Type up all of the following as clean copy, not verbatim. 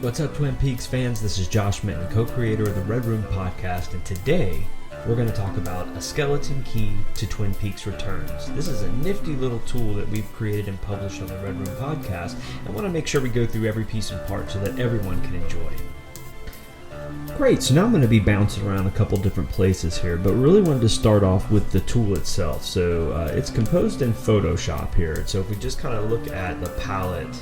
What's up, Twin Peaks fans? This is Josh Minton, co-creator of the Red Room podcast, and today we're going to talk about a skeleton key to Twin Peaks Returns. This is a nifty little tool that we've created and published on the Red Room podcast. I want to make sure we go through every piece and part so that everyone can enjoy. Great, so now I'm going to be bouncing around a couple different places here, but really wanted to start off with the tool itself. So it's composed in Photoshop here. So if we just kind of look at the palette,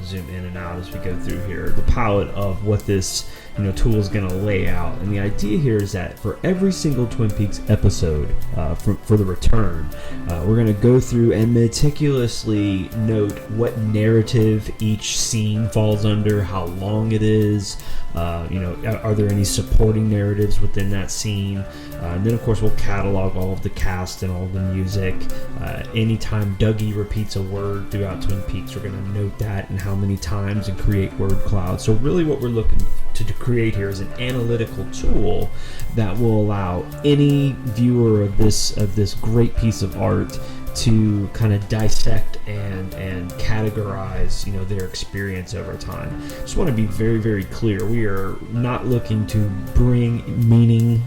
zoom in and out as we go through here, the palette of what this tool is going to lay out. And the idea here is that for every single Twin Peaks episode for the return, we're going to go through and meticulously note what narrative each scene falls under, how long it is, are there any supporting narratives within that scene, and then of course we'll catalog all of the cast and all of the music. Anytime Dougie repeats a word throughout Twin Peaks, we're going to note that and how many times and create word clouds. So really what we're looking to create here is an analytical tool that will allow any viewer of this great piece of art to kind of dissect and categorize their experience over time. Just want to be very, very clear. We are not looking to bring meaning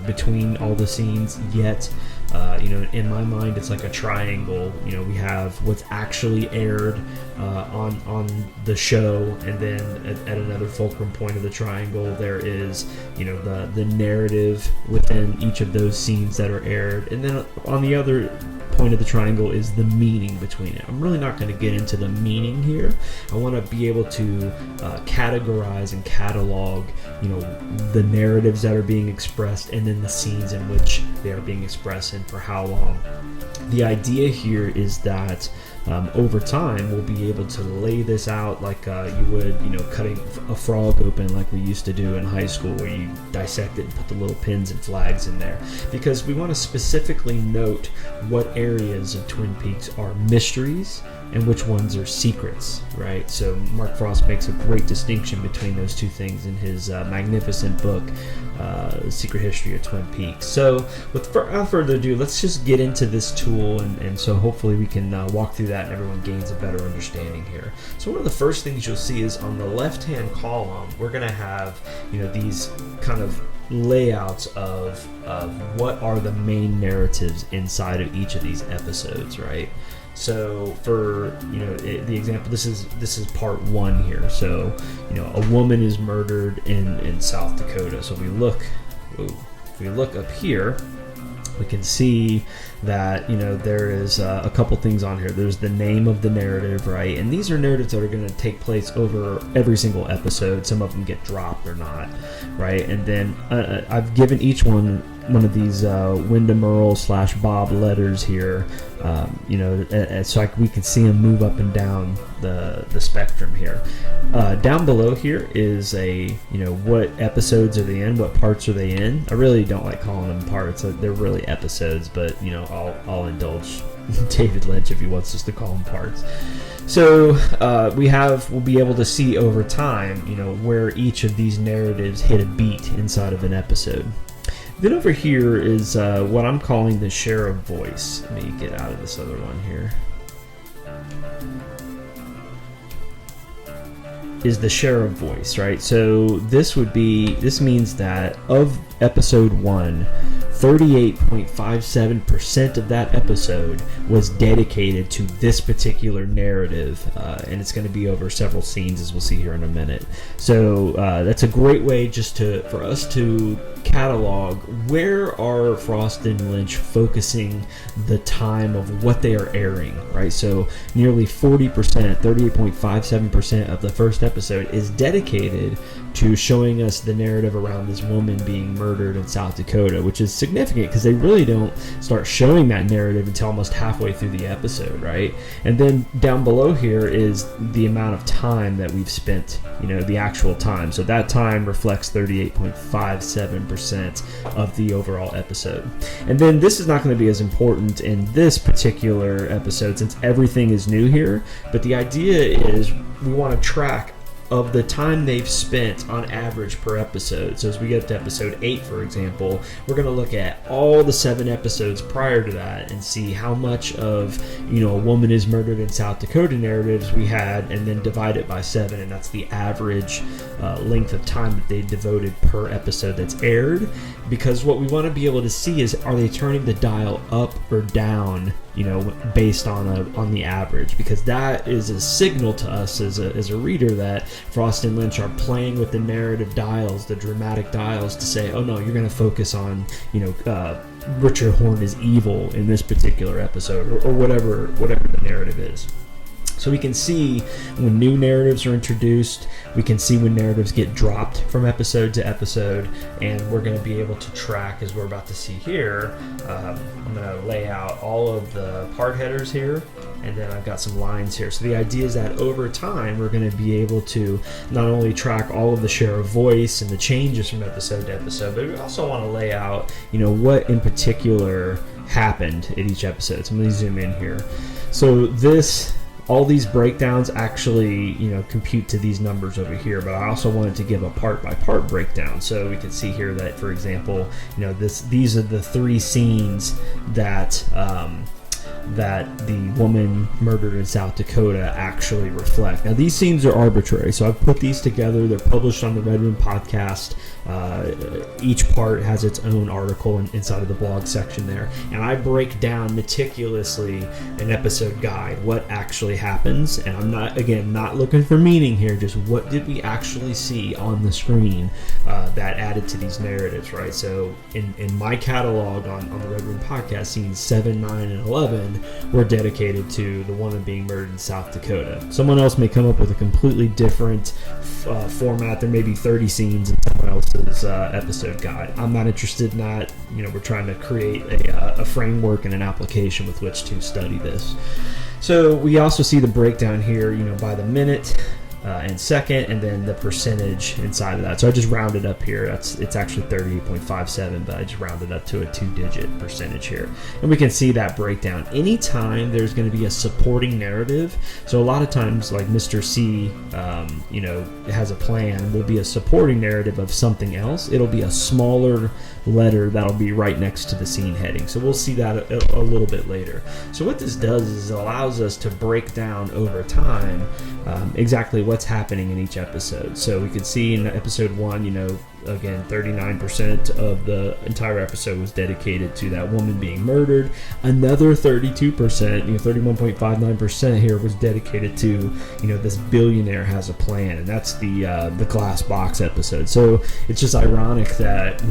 between all the scenes yet. In my mind, it's like a triangle. We have what's actually aired on the show, and then at another fulcrum point of the triangle, there is the narrative within each of those scenes that are aired, and then on the other point of the triangle is the meaning between it. I'm really not going to get into the meaning here. I want to be able to categorize and catalog the narratives that are being expressed, and then the scenes in which they are being expressed and for how long. The idea here is that over time we'll be able to lay this out like you would cutting a frog open like we used to do in high school, where you dissect it and put the little pins and flags in there, because we want to specifically note what areas of Twin Peaks are mysteries and which ones are secrets, right? So Mark Frost makes a great distinction between those two things in his magnificent book, Secret History of Twin Peaks. So without further ado, let's just get into this tool, and so hopefully we can walk through that and everyone gains a better understanding here. So one of the first things you'll see is on the left-hand column, we're going to have these kind of layouts of what are the main narratives inside of each of these episodes, right? So for the example, this is part one here. So a woman is murdered in South Dakota. So if we look up here, we can see that there is a couple things on here. There's the name of the narrative, right? And these are narratives that are going to take place over every single episode. Some of them get dropped or not, right? And then I've given each one of these Wyndham Earl / Bob letters here, so we can see them move up and down the spectrum here. Down below here is what episodes are they in, what parts are they in. I really don't like calling them parts. They're really episodes, but I'll indulge David Lynch if he wants us to call them parts. So we'll be able to see over time, where each of these narratives hit a beat inside of an episode. Then over here is what I'm calling the share of voice. Let me get out of this other one here. Is the share of voice, right? So this means that of episode 1, 38.57% of that episode was dedicated to this particular narrative, and it's going to be over several scenes, as we'll see here in a minute. So that's a great way just for us to catalog where are Frost and Lynch focusing the time of what they are airing, right? So nearly 40%, 38.57% of the first episode is dedicated to showing us the narrative around this woman being murdered in South Dakota, which is significant because they really don't start showing that narrative until almost halfway through the episode, right? And then down below here is the amount of time that we've spent, the actual time. So that time reflects 38.57% of the overall episode. And then this is not going to be as important in this particular episode since everything is new here, but the idea is we want to track of the time they've spent on average per episode. So as we get to episode 8, for example, we're going to look at all the 7 episodes prior to that and see how much of, a woman is murdered in South Dakota narratives we had, and then divide it by 7, and that's the average length of time that they devoted per episode that's aired. Because what we want to be able to see is, are they turning the dial up or down, based on the average? Because that is a signal to us as a reader that Frost and Lynch are playing with the narrative dials, the dramatic dials, to say, oh no, you're going to focus on, Richard Horne is evil in this particular episode, or whatever the narrative is. So we can see when new narratives are introduced, we can see when narratives get dropped from episode to episode, and we're going to be able to track, as we're about to see here. I'm going to lay out all of the part headers here, and then I've got some lines here. So the idea is that over time, we're going to be able to not only track all of the share of voice and the changes from episode to episode, but we also want to lay out, what in particular happened at each episode. So I'm going to zoom in here. So all these breakdowns actually, compute to these numbers over here, but I also wanted to give a part-by-part breakdown. So we can see here that, for example, these are the 3 scenes that the woman murdered in South Dakota actually reflect. Now, these scenes are arbitrary, so I've put these together. They're published on the Red Room podcast. Each part has its own article inside of the blog section there, and I break down meticulously an episode guide, what actually happens. And I'm not looking for meaning here, just what did we actually see on the screen that added to these narratives, right? So in my catalog on the Red Room podcast, scenes 7, 9, and 11 were dedicated to the woman being murdered in South Dakota. Someone else may come up with a completely different format. There may be 30 scenes in someone else's episode guide. I'm not interested in that. We're trying to create a framework and an application with which to study this. So we also see the breakdown here, by the minute and second, and then the percentage inside of that. So I just rounded up here. It's actually 38.57, but I just rounded up to a 2-digit percentage here. And we can see that breakdown. Anytime there's going to be a supporting narrative, so a lot of times, like Mr. C, has a plan, will be a supporting narrative of something else. It'll be a smaller letter that'll be right next to the scene heading. So we'll see that a little bit later. So what this does is it allows us to break down over time exactly what's happening in each episode. So we could see in episode 1, again, 39% of the entire episode was dedicated to that woman being murdered. Another 32%, 31.59% here was dedicated to, this billionaire has a plan, and that's the glass box episode. So it's just ironic that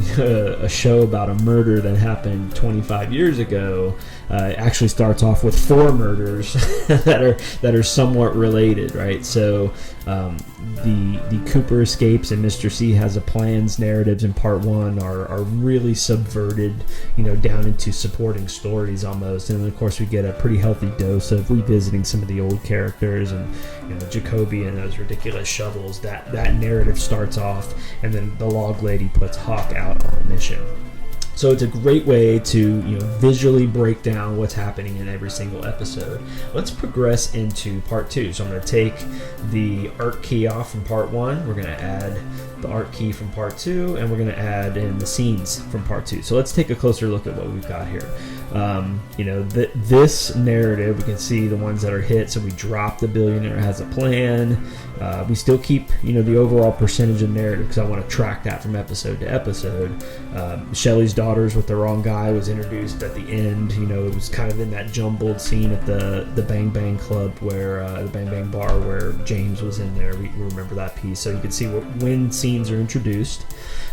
a show about a murder that happened 25 years ago actually starts off with 4 murders that are somewhat related, right? So the Cooper escapes and Mr. C has a plan's narratives in part 1 are really subverted, down into supporting stories almost. And then of course we get a pretty healthy dose of revisiting some of the old characters, and Jacoby and those ridiculous shovels. That narrative starts off, and then the log lady puts Hawk out on a mission. So it's a great way to visually break down what's happening in every single episode. Let's progress into part 2. So I'm going to take the art key off from part 1. We're going to add the art key from part 2, and we're going to add in the scenes from part 2. So let's take a closer look at what we've got here. This narrative, we can see the ones that are hit. So we drop the billionaire has a plan. We still keep the overall percentage of narrative because I want to track that from episode to episode. Shelley's daughters with the wrong guy was introduced at the end. It was kind of in that jumbled scene at the Bang Bang Club, where the Bang Bang Bar, where James was in there. We remember that piece. So you can see when scenes are introduced.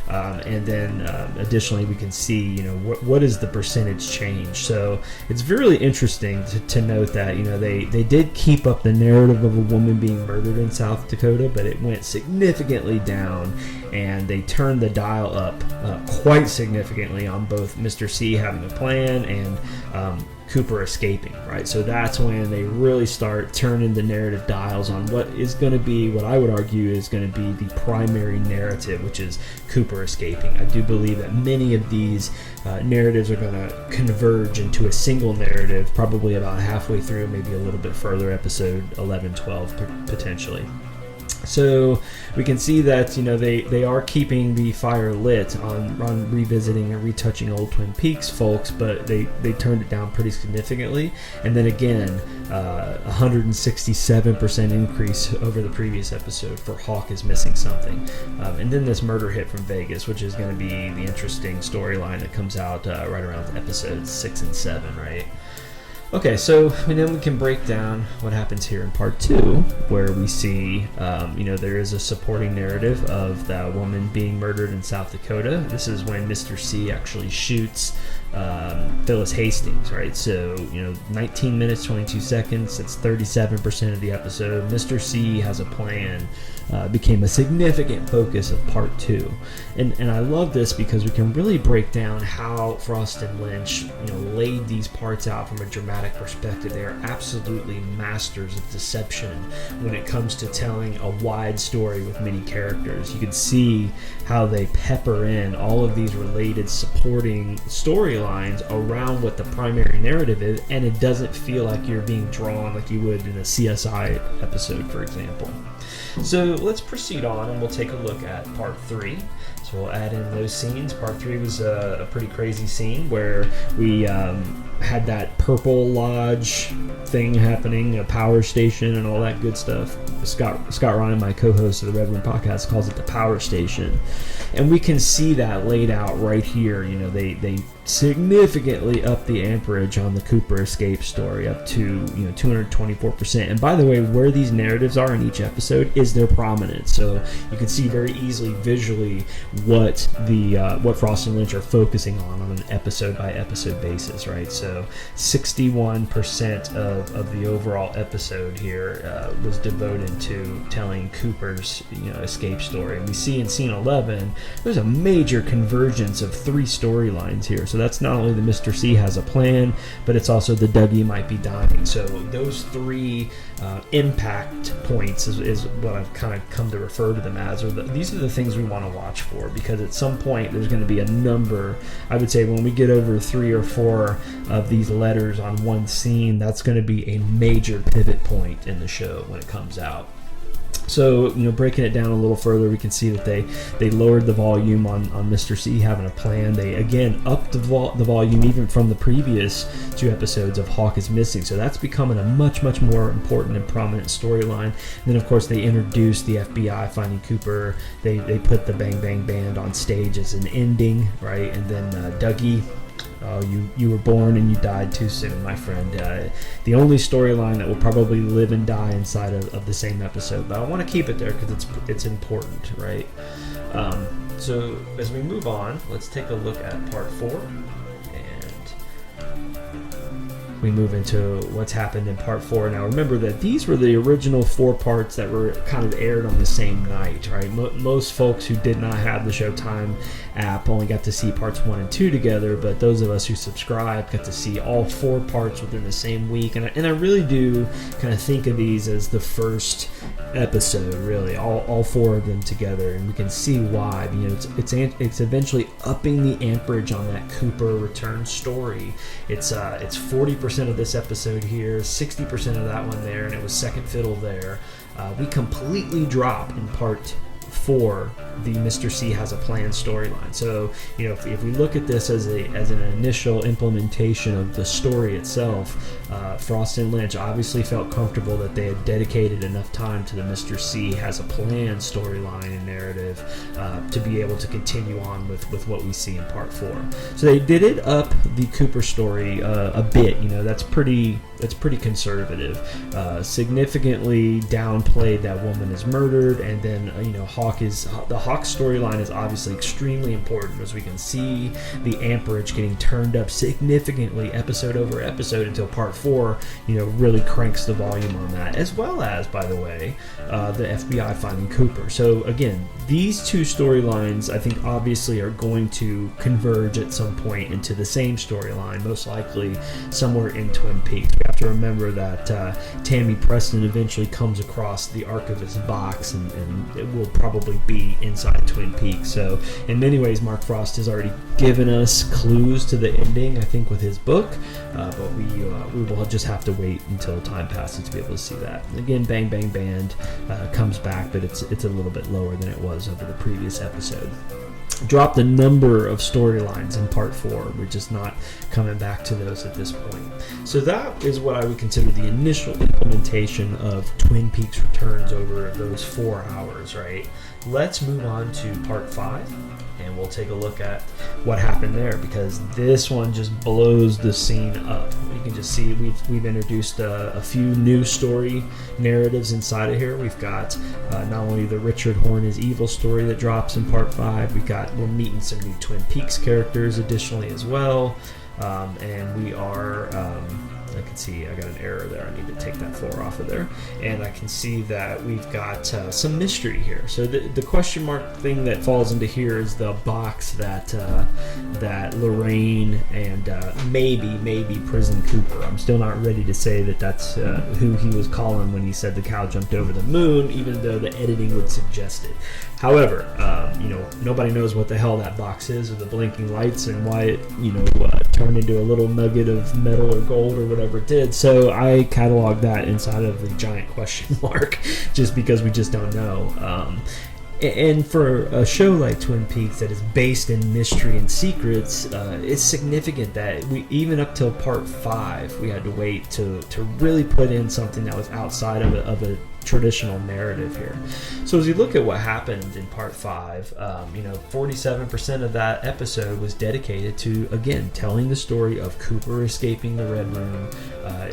And then additionally, we can see, what is the percentage change. So it's really interesting to note that, they did keep up the narrative of a woman being murdered in South Dakota, but it went significantly down, and they turned the dial up quite significantly on both Mr. C having a plan and Cooper escaping, right? So that's when they really start turning the narrative dials on what is going to be, what I would argue is going to be the primary narrative, which is Cooper escaping. I do believe that many of these narratives are going to converge into a single narrative, probably about halfway through, maybe a little bit further, episode 11, 12 potentially. So we can see that they are keeping the fire lit on revisiting and retouching old Twin Peaks, folks, but they turned it down pretty significantly. And then again, 167% increase over the previous episode for Hawk is Missing Something. And then this murder hit from Vegas, which is going to be the interesting storyline that comes out right around episodes 6 and 7, right? Okay, so then we can break down what happens here in part 2, where we see, there is a supporting narrative of that woman being murdered in South Dakota. This is when Mr. C actually shoots Phyllis Hastings, right? So, 19 minutes, 22 seconds, that's 37% of the episode. Mr. C Has a Plan became a significant focus of part 2. And I love this because we can really break down how Frost and Lynch, laid these parts out from a dramatic perspective. They are absolutely masters of deception when it comes to telling a wide story with many characters. You can see how they pepper in all of these related supporting storylines around what the primary narrative is, and it doesn't feel like you're being drawn like you would in a CSI episode, for example. So let's proceed on, and we'll take a look at part 3. So we'll add in those scenes. Part 3 was a pretty crazy scene where we had that purple lodge thing happening, a power station and all that good stuff. Scott Ryan, my co-host of the Red Room Podcast, calls it the power station. And we can see that laid out right here. They significantly up the amperage on the Cooper escape story up to 224%. And by the way, where these narratives are in each episode is their prominence. So you can see very easily visually what Frost and Lynch are focusing on an episode by episode basis, right? So 61% of the overall episode here was devoted to telling Cooper's escape story. And we see in scene 11 there's a major convergence of 3 storylines here. So that's not only the Mr. C Has a Plan, but it's also the Dougie Might Be Dying. So those 3 impact points is what I've kind of come to refer to them as. These are the things we want to watch for, because at some point there's going to be a number. I would say when we get over 3 or 4 of these letters on one scene, that's going to be a major pivot point in the show when it comes out. So, breaking it down a little further, we can see that they lowered the volume on Mr. C Having a Plan. They, again, upped the volume even from the previous 2 episodes of Hawk is Missing. So that's becoming a much, much more important and prominent storyline. And then, of course, they introduced the FBI finding Cooper. They put the Bang Bang Band on stage as an ending, right? And then Dougie... Oh, you were born and you died too soon, my friend. The only storyline that will probably live and die inside of the same episode. But I want to keep it there because it's important, right? So as we move on, let's take a look at part 4. We move into what's happened in part 4. Now remember that these were the original 4 parts that were kind of aired on the same night, right? Most folks who did not have the Showtime app only got to see parts 1 and 2 together, but those of us who subscribed got to see all 4 parts within the same week. And I really do kind of think of these as the first episode, really, all 4 of them together, and we can see why. It's eventually upping the amperage on that Cooper return story. It's 40% of this episode here, 60% of that one there, and it was second fiddle there. We completely drop in part 4 the Mr. C Has a Plan storyline. So if we look at this as an initial implementation of the story itself, Frost and Lynch obviously felt comfortable that they had dedicated enough time to the Mr. C Has a Plan storyline and narrative to be able to continue on with what we see in part 4. So they did it up the Cooper story a bit. That's pretty conservative. Significantly downplayed that woman is murdered, and then the Hawk storyline is obviously extremely important, as we can see the amperage getting turned up significantly episode over episode until part 4 really cranks the volume on that, as well as, by the way, the FBI finding Cooper. So again, these 2 storylines I think obviously are going to converge at some point into the same storyline, most likely somewhere in Twin Peaks. We have have to remember that Tammy Preston eventually comes across the archivist box, and it will probably be inside Twin Peaks. So in many ways, Mark Frost has already given us clues to the ending, I think, with his book, but we will just have to wait until time passes to be able to see that. Again, Bang Bang Band comes back, but it's a little bit lower than it was over the previous episode. Dropped a number of storylines in part 4. We're just not coming back to those at this point. So that is what I would consider the initial implementation of Twin Peaks Returns over those 4 hours, right? Let's move on to part 5, and we'll take a look at what happened there, because this one just blows the scene up. You can just see we've introduced a few new story narratives inside of here. We've got not only the Richard Horn is Evil story that drops in part 5, we're meeting some new Twin Peaks characters additionally as well, and we are I can see I got an error there. I need to take that 4 off of there. And I can see that we've got some mystery here. So the question mark thing that falls into here is the box that Lorraine and maybe Prison Cooper. I'm still not ready to say that that's who he was calling when he said the cow jumped over the moon, even though the editing would suggest it. However, nobody knows what the hell that box is, or the blinking lights, and why it, turned into a little nugget of metal or gold or whatever it did. So I cataloged that inside of the giant question mark, just because we just don't know. And for a show like Twin Peaks that is based in mystery and secrets, it's significant that we, even up till part 5, we had to wait to really put in something that was outside of a traditional narrative here. So as you look at what happened in part 5, 47% of that episode was dedicated to, again, telling the story of Cooper escaping the Red Room.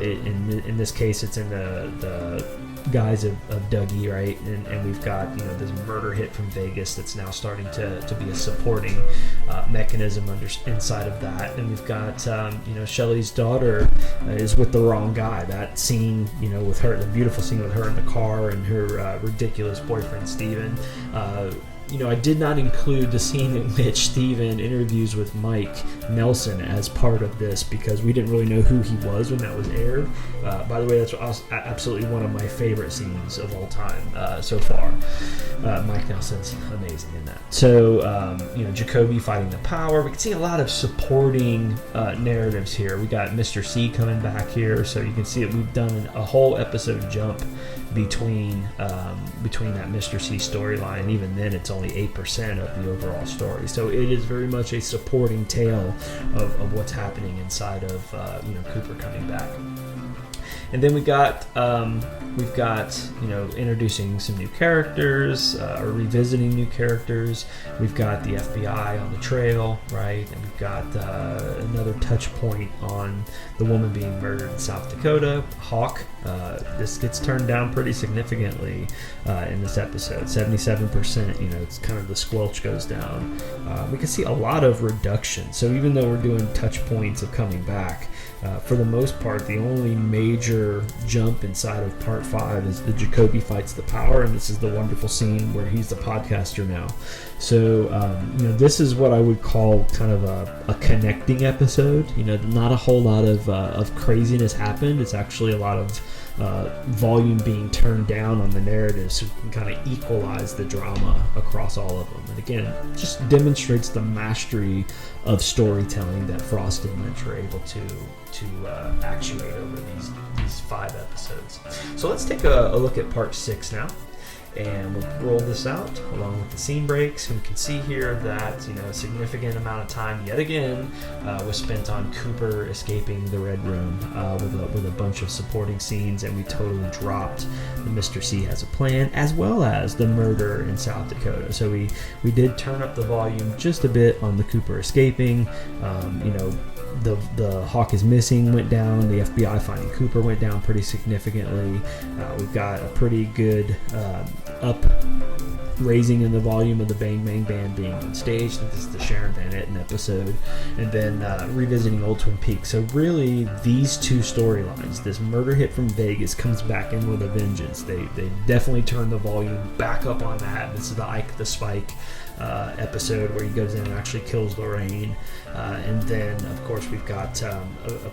In this case, it's in the guise of Dougie, right? And we've got this murder hit from Vegas that's now starting to be a supporting mechanism inside of that. And we've got Shelley's daughter is with the wrong guy. That scene, with her, the beautiful scene with her in the car and her ridiculous boyfriend Steven. I did not include the scene in which Steven interviews with Mike Nelson as part of this, because we didn't really know who he was when that was aired. By the way, that's absolutely one of my favorite scenes of all time so far. Mike Nelson's amazing in that. So, Jacoby fighting the power. We can see a lot of supporting narratives here. We got Mr. C coming back here, so you can see that we've done a whole episode jump between that Mr. C storyline. Even then, it's only 8% of the overall story. So it is very much a supporting tale of what's happening inside of Cooper coming back. And then we've got introducing some new characters, or revisiting new characters. We've got the FBI on the trail, right? And we've got another touch point on the woman being murdered in South Dakota, Hawk. This gets turned down pretty significantly in this episode. 77%, it's kind of the squelch goes down. We can see a lot of reduction. So even though we're doing touch points of coming back, for the most part, the only major jump inside of part 5 is the Jacoby fights the power, and this is the wonderful scene where he's the podcaster now. So, this is what I would call kind of a connecting episode. Not a whole lot of craziness happened. It's actually a lot of volume being turned down on the narrative, so we can kind of equalize the drama across all of them. And again, just demonstrates the mastery of storytelling that Frost and Lynch were able to actuate over these 5 episodes. So let's take a look at part 6 now. And we'll roll this out along with the scene breaks, and we can see here that a significant amount of time yet again was spent on Cooper escaping the Red Room with a bunch of supporting scenes, and we totally dropped the Mr. C has a plan, as well as the murder in South Dakota. So we did turn up the volume just a bit on the Cooper escaping. The Hawk is missing went down. The FBI finding Cooper went down pretty significantly. We've got a pretty good raising in the volume of the Bang Bang Band being on stage. This is the Sharon Van Etten episode. And then revisiting old Twin Peaks. So really, these 2 storylines, this murder hit from Vegas comes back in with a vengeance. They definitely turn the volume back up on that. This is the Ike the Spike episode where he goes in and actually kills Lorraine. And then, of course, we've got a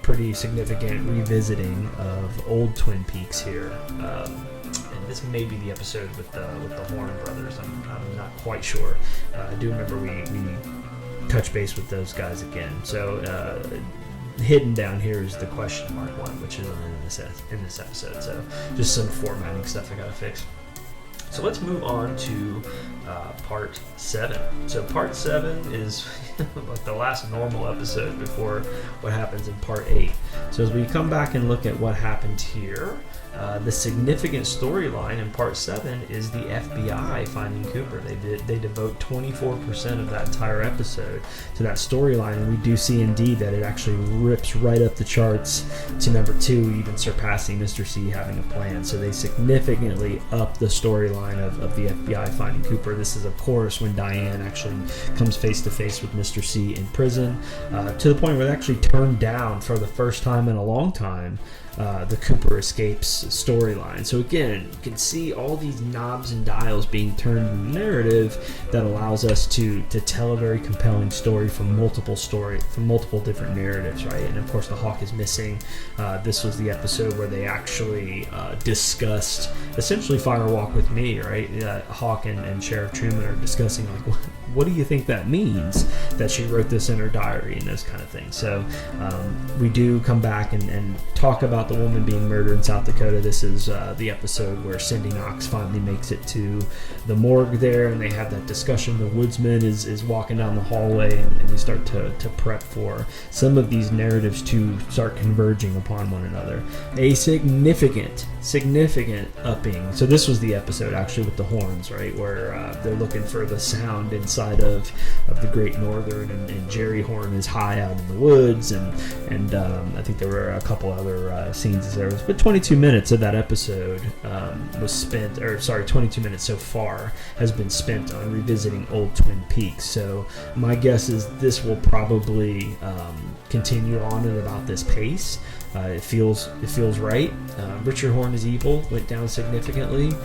pretty significant revisiting of old Twin Peaks here. And this may be the episode with the Horn brothers. I'm not quite sure. I do remember we touch base with those guys again. So hidden down here is the question mark one, which isn't in this episode. So just some formatting stuff I gotta fix. So let's move on to part 7. So part 7 is like the last normal episode before what happens in part 8. So as we come back and look at what happened here, the significant storyline in part 7 is the FBI finding Cooper. They devote 24% of that entire episode to that storyline, and we do see indeed that it actually rips right up the charts to number 2, even surpassing Mr. C having a plan. So they significantly up the storyline of the FBI finding Cooper. This is, of course, when Diane actually comes face to face with Mr. C in prison, to the point where they actually turned down for the first time in a long time the Cooper escapes storyline. So again, you can see all these knobs and dials being turned in the narrative that allows us to tell a very compelling story from multiple different narratives, right? And of course, the Hawk is missing. This was the episode where they actually discussed essentially Fire Walk with Me, right? Hawk and Sheriff Truman are discussing like what do you think that means that she wrote this in her diary and those kind of things. So we do come back and talk about the woman being murdered in South Dakota. This is the episode where Cindy Knox finally makes it to the morgue there, and they have that discussion. The woodsman is walking down the hallway, and we start to prep for some of these narratives to start converging upon one another. A significant upping. So this was the episode actually with the horns, right, where they're looking for the sound inside of the Great Northern, and Jerry Horn is high out in the woods, and I think there were a couple other scenes there. But 22 minutes of that episode was spent, 22 minutes so far has been spent on revisiting old Twin Peaks. So my guess is this will probably continue on at about this pace. It feels right. Richard Horn is evil went down significantly.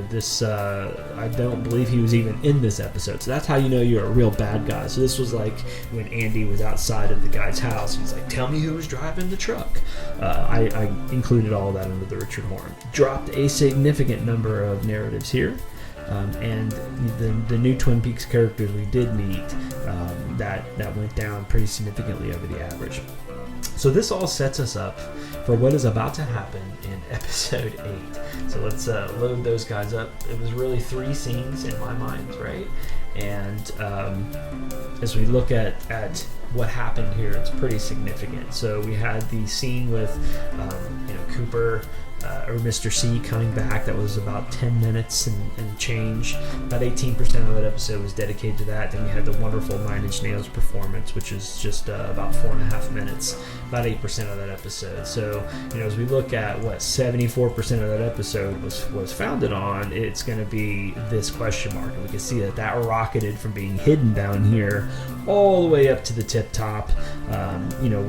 This I don't believe he was even in this episode. So that's how you know you're a real bad guy. So this was like when Andy was outside of the guy's house. He's like, "Tell me who was driving the truck." I included all that under the Richard Horn. Dropped a significant number of narratives here. And the new Twin Peaks characters we did meet, that went down pretty significantly over the average. So this all sets us up for what is about to happen in episode 8. So let's load those guys up. It was really 3 scenes in my mind, right? And as we look at what happened here, it's pretty significant. So we had the scene with Cooper or Mr. C coming back. That was about 10 minutes and change. About 18% of that episode was dedicated to that. Then we had the wonderful Nine Inch Nails performance, which is just about 4.5 minutes. About 8% of that episode. So as we look at what 74% of that episode was founded on, it's going to be this question mark, and we can see that rocketed from being hidden down here all the way up to the tip top.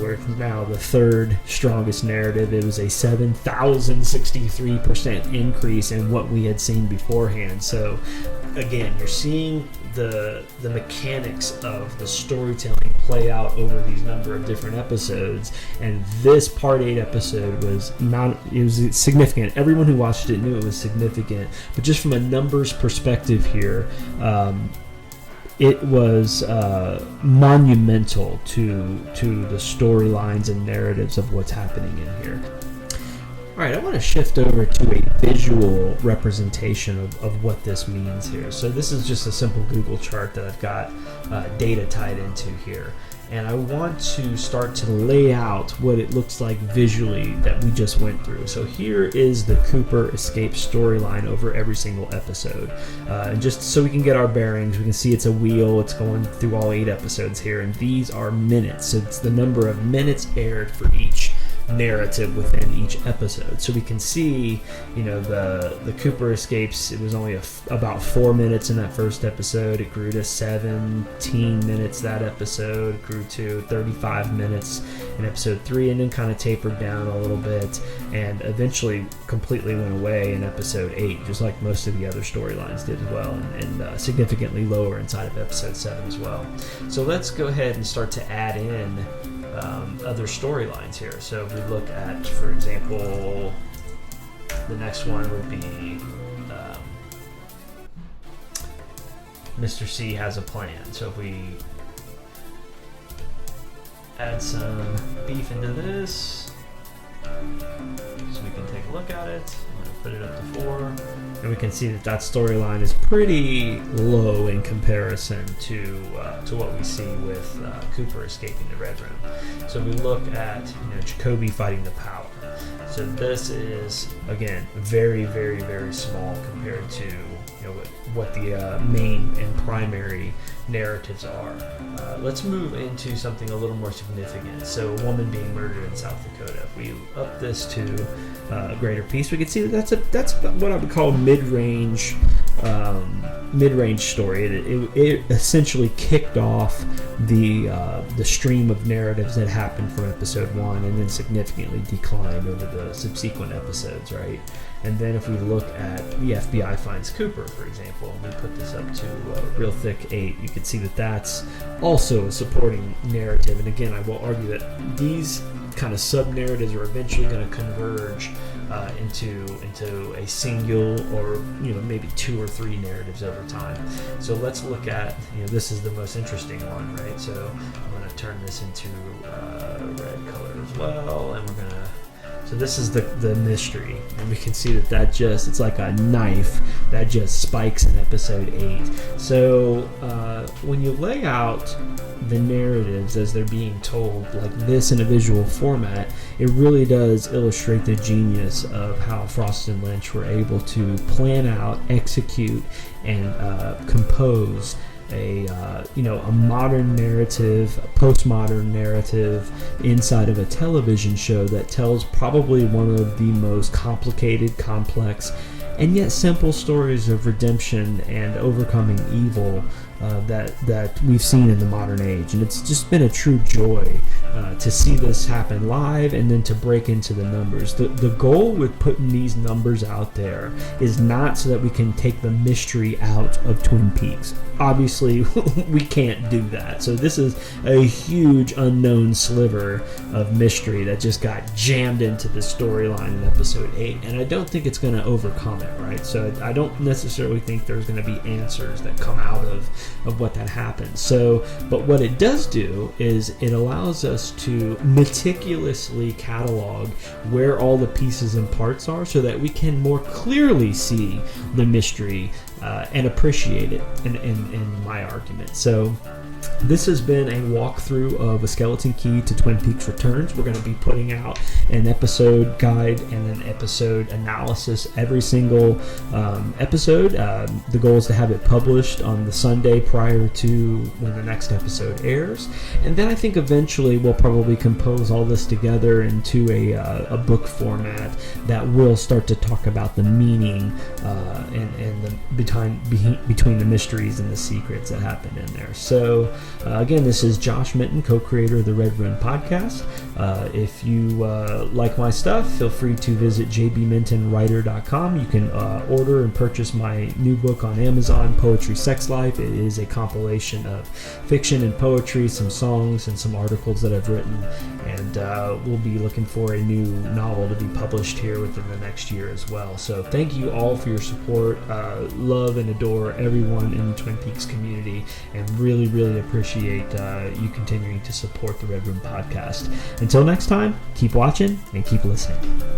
Where it's now the 3rd strongest narrative. It was a 7,063% increase in what we had seen beforehand. So again, you're seeing the mechanics of the storytelling play out over these number of different episodes, and this part 8 episode was significant. Everyone who watched it knew it was significant, but just from a numbers perspective here, it was monumental to the storylines and narratives of what's happening in here. All right, I want to shift over to a visual representation of what this means here. So this is just a simple Google chart that I've got data tied into here. And I want to start to lay out what it looks like visually that we just went through. So here is the Cooper escape storyline over every single episode. And just so we can get our bearings, we can see it's a wheel. It's going through all 8 episodes here. And these are minutes. So it's the number of minutes aired for each narrative within each episode. So we can see, the Cooper escapes. It was only about 4 minutes in that first episode. It grew to 17 minutes that episode. It grew to 35 minutes in episode 3, and then kind of tapered down a little bit, and eventually completely went away in episode 8, just like most of the other storylines did as well, and significantly lower inside of episode 7 as well. So let's go ahead and start to add in other storylines here. So if we look at, for example, the next one would be Mr. C has a plan. So if we add some beef into this, so we can take a look at it. I'm going to put it up to 4, and we can see that storyline is pretty low in comparison to what we see with Cooper escaping the Red Room. So we look at Jacoby fighting the Power. So this is, again, very, very, very small compared to what the main and primary narratives are. Let's move into something a little more significant. So a woman being murdered in South Dakota. If we up this to a greater piece, we can see that that's what I would call mid-range story. It essentially kicked off the stream of narratives that happened from episode 1, and then significantly declined over the subsequent episodes, right? And then if we look at the FBI finds Cooper, for example, and we put this up to real thick 8, you can see that that's also a supporting narrative. And again, I will argue that these kind of sub-narratives are eventually going to converge into a single, or maybe 2 or 3 narratives over time. So let's look at, this is the most interesting one, right? So I'm going to turn this into red color as well, and we're going to. So this is the mystery, and we can see that it's like a knife that just spikes in episode 8. So when you lay out the narratives as they're being told like this in a visual format, it really does illustrate the genius of how Frost and Lynch were able to plan out, execute, and compose a modern narrative, a postmodern narrative inside of a television show that tells probably one of the most complicated, complex, and yet simple stories of redemption and overcoming evil that we've seen in the modern age. And it's just been a true joy to see this happen live, and then to break into the numbers. The goal with putting these numbers out there is not so that we can take the mystery out of Twin Peaks. Obviously, we can't do that. So this is a huge unknown sliver of mystery that just got jammed into the storyline in episode 8, and I don't think it's going to overcome it, right? So I don't necessarily think there's going to be answers that come out of what that happens. So, but what it does do is it allows us to meticulously catalog where all the pieces and parts are, so that we can more clearly see the mystery and appreciate it in my argument. So this has been a walkthrough of A Skeleton Key to Twin Peaks Returns. We're going to be putting out an episode guide and an episode analysis every single episode. The goal is to have it published on the Sunday prior to when the next episode airs. And then I think eventually we'll probably compose all this together into a book format that will start to talk about the meaning and the between the mysteries and the secrets that happen in there. So again, this is Josh Minton, co-creator of the Red Room podcast. If you like my stuff, feel free to visit jbmintonwriter.com. You can order and purchase my new book on Amazon, Poetry Sex Life. It is a compilation of fiction and poetry, some songs, and some articles that I've written. And we'll be looking for a new novel to be published here within the next year as well. So thank you all for your support. Love and adore everyone in the Twin Peaks community, and really, really appreciate you continuing to support the Red Room podcast. Until next time, keep watching and keep listening.